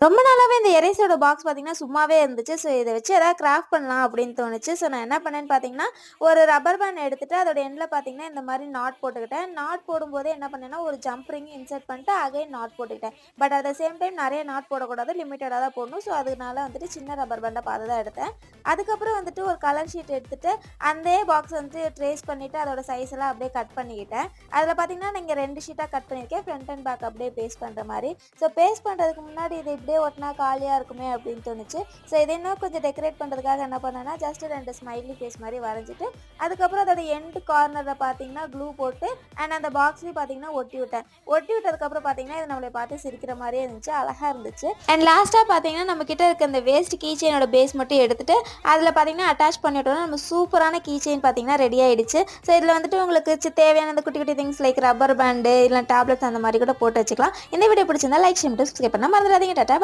ரொம்ப நாளாவே இந்த எரேஸரோட பாக்ஸ் பார்த்தீங்கன்னா, சும்மாவே இருந்துச்சு. ஸோ இத வச்சு ஏதாவது கிராஃப்ட் பண்ணலாம் அப்படின்னு தோணுச்சு. ஸோ நான் என்ன பண்ணேன்னு பார்த்தீங்கன்னா, ஒரு ரப்பர் பேண்ட் எடுத்துட்டு அதோட எண்ட்ல பார்த்தீங்கன்னா, இந்த மாரி நாட் போட்டுக்கிட்டேன். நாட் போடும்போதே என்ன பண்ணேன்னா, ஒரு ஜம்ப் ரிங் இன்சர்ட் பண்ணிட்டு அகைன் நாட் போட்டுக்கிட்டேன். But at the same time நெறைய நாட் போடக்கூடாது. லிமிட்டடா தான் போடணும். ஸோ அதனால வந்துட்டு சின்ன ரப்பர் பேண்ட பார்த்து தான் எடுத்தேன். அதுக்கப்புறம் வந்துட்டு ஒரு கலர் ஷீட் எடுத்துட்டு, அதே பாக்ஸ் வந்துட்டு ட்ரேஸ் பண்ணிட்டு அதோட சைஸ் எல்லாம் அப்படியே கட் பண்ணிக்கிட்டேன். அதில பார்த்தீங்கன்னா, நான் இங்க 2 ஷீட்டா கட் பண்ணியிருக்கேன். ஃப்ரண்ட் அண்ட் பேக் அப்படியே பேஸ்ட் பண்ற மாரி. ஸோ பேஸ்ட் பண்ணுறதுக்கு முன்னாடி இது இப்படியே ஒட்டினா காலியாக இருக்குமே அப்படின்னு தோணுச்சு. ஸோ இதை இன்னும் கொஞ்சம் டெக்கரேட் பண்ணுறதுக்காக என்ன பண்ணேன்னா, ஜஸ்ட் 2 ஸ்மைலி ஃபேஸ் மாதிரி வரைஞ்சிட்டு, அதுக்கப்புறம் அதோட எண்டு கார்னரில் பார்த்தீங்கன்னா க்ளூ போட்டு அண்ட் அந்த பாக்ஸ்லேயும் பார்த்தீங்கன்னா ஒட்டி விட்டேன். ஒட்டி விட்டதுக்கப்புறம் பார்த்தீங்கன்னா இது நம்மளை பார்த்து சிரிக்கிற மாதிரியே இருந்துச்சு, அழகாக இருந்துச்சு. அண்ட் லாஸ்ட்டாக பார்த்தீங்கன்னா நம்ம கிட்ட இருக்க இந்த வேஸ்ட் கீ செயினோட பேஸ் மட்டும் எடுத்துட்டு அதில் பார்த்தீங்கன்னா அட்டாச் பண்ணிவிட்டோம்னா நம்ம சூப்பரான கீ செயின் பார்த்தீங்கன்னா ரெடி ஆகிடுச்சு. ஸோ இதில் வந்துட்டு உங்களுக்கு தேவையான அந்த குட்டி குட்டி திங்ஸ் லைக் ரப்பர் பேண்டு இல்லை டேப்லெட்ஸ் அந்த மாதிரி கூட போட்டு வச்சுக்கலாம். இந்த வீடியோ பிடிச்சிருந்தா லைக் ஷேர் சப்ஸ்கிரைப் பண்ண மறந்துடாதீங்க. டாடா.